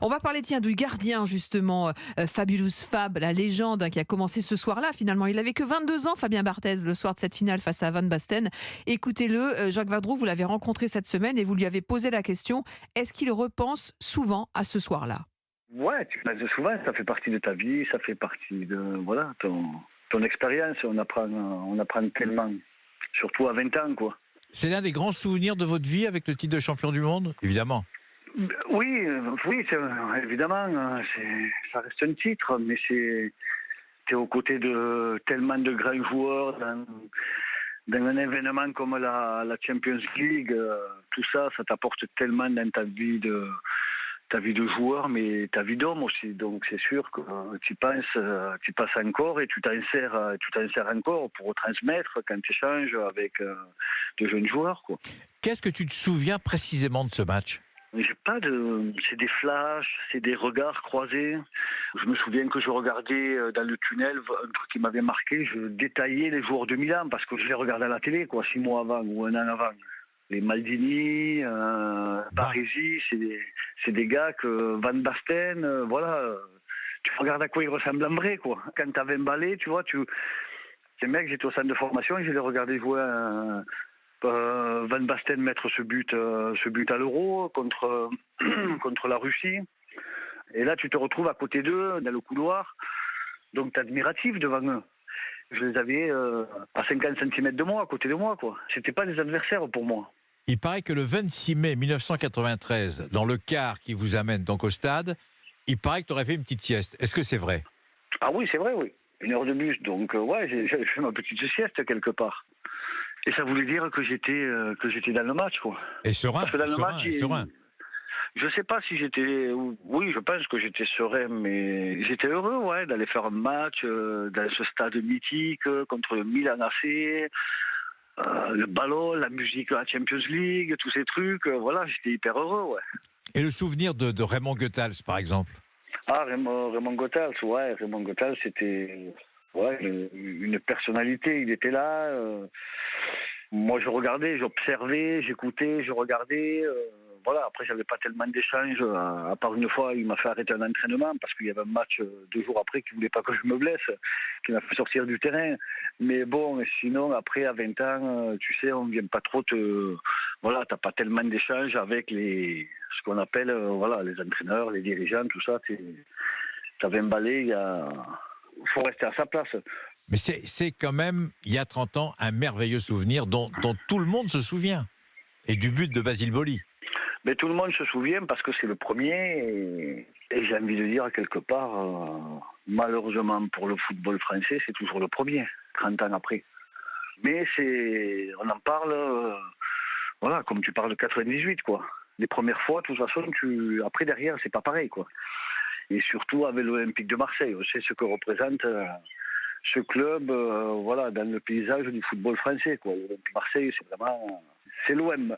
On va parler du gardien justement, Fabulous Fab, la légende qui a commencé ce soir-là. Finalement, il n'avait que 22 ans, Fabien Barthez, le soir de cette finale face à Van Basten. Écoutez-le, Jacques Vadroux, vous l'avez rencontré cette semaine et vous lui avez posé la question, est-ce qu'il repense souvent à ce soir-là? Ouais, tu penses souvent, ça fait partie de ta vie, ça fait partie de ton expérience. On apprend tellement, surtout à 20 ans, quoi. C'est l'un des grands souvenirs de votre vie avec le titre de champion du monde, évidemment. Oui, évidemment, ça reste un titre, mais t'es aux côtés de tellement de grands joueurs dans un événement comme la Champions League. Tout ça t'apporte tellement dans ta vie de joueur, mais ta vie d'homme aussi. Donc c'est sûr que tu passes encore et tu t'insères encore pour retransmettre quand tu échanges avec de jeunes joueurs, quoi. Qu'est-ce que tu te souviens précisément de ce match ? C'est des flashs, c'est des regards croisés. Je me souviens que je regardais dans le tunnel un truc qui m'avait marqué. Je détaillais les joueurs de Milan parce que je les regardais à la télé, 6 mois avant ou un an avant. Les Maldini, Baresi, c'est des gars que Van Basten, tu regardes à quoi ils ressemblent en vrai, quoi. Quand t'avais un balai, tu vois, ces mecs, j'étais au centre de formation et je les regardais jouer Van Basten mettre ce but à l'Euro contre la Russie. Et là, tu te retrouves à côté d'eux, dans le couloir. Donc, t'es admiratif devant eux. Je les avais à 50 cm de moi, à côté de moi, quoi. C'était pas des adversaires pour moi. Il paraît que le 26 mai 1993, dans le car qui vous amène donc au stade, il paraît que tu aurais fait une petite sieste. Est-ce que c'est vrai ? Ah oui, c'est vrai, oui. 1 heure de bus. Donc, j'ai fait ma petite sieste quelque part. Et ça voulait dire que j'étais dans le match, quoi. Et serein, parce que dans le match, serein. Je sais pas si j'étais... Oui, je pense que j'étais serein, mais j'étais heureux, ouais, d'aller faire un match dans ce stade mythique contre le Milan AC, le ballon, la musique, la Champions League, tous ces trucs. J'étais hyper heureux, ouais. Et le souvenir de Raymond Goethals, par exemple ? Ah, Raymond Goethals, ouais. Raymond Goethals, c'était... Ouais, une personnalité, il était là. Moi, je regardais, j'observais, j'écoutais, je regardais. Après, j'avais pas tellement d'échanges. À part une fois, il m'a fait arrêter un entraînement parce qu'il y avait un match 2 jours après qui voulait pas que je me blesse, qui m'a fait sortir du terrain. Mais bon, sinon, après, à 20 ans, tu sais, on vient pas trop t'as pas tellement d'échanges avec ce qu'on appelle, les entraîneurs, les dirigeants, tout ça. T'avais un balai, il faut rester à sa place. Mais c'est quand même, il y a 30 ans, un merveilleux souvenir dont tout le monde se souvient. Et du but de Basile Boli. Mais tout le monde se souvient parce que c'est le premier. Et j'ai envie de dire, quelque part, malheureusement pour le football français, c'est toujours le premier, 30 ans après. Mais on en parle, comme tu parles de 98, quoi. Les premières fois, de toute façon, après, derrière, c'est pas pareil, quoi. Et surtout avec l'Olympique de Marseille. C'est ce que représente ce club dans le paysage du football français, quoi. L'Olympique de Marseille, c'est l'OM.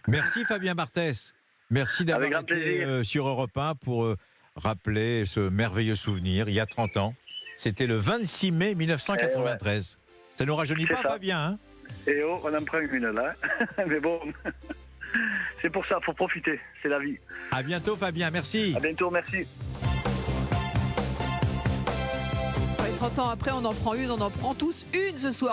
Merci Fabien Barthez. Merci d'avoir été sur Europe 1 pour rappeler ce merveilleux souvenir. Il y a 30 ans, c'était le 26 mai 1993. Ça ne nous rajeunit pas, ça. Fabien, hein ? Et on en prend une là. Mais bon... C'est pour ça, il faut profiter, c'est la vie. À bientôt Fabien, merci. À bientôt, merci. 30 ans après, on en prend une, on en prend tous une ce soir.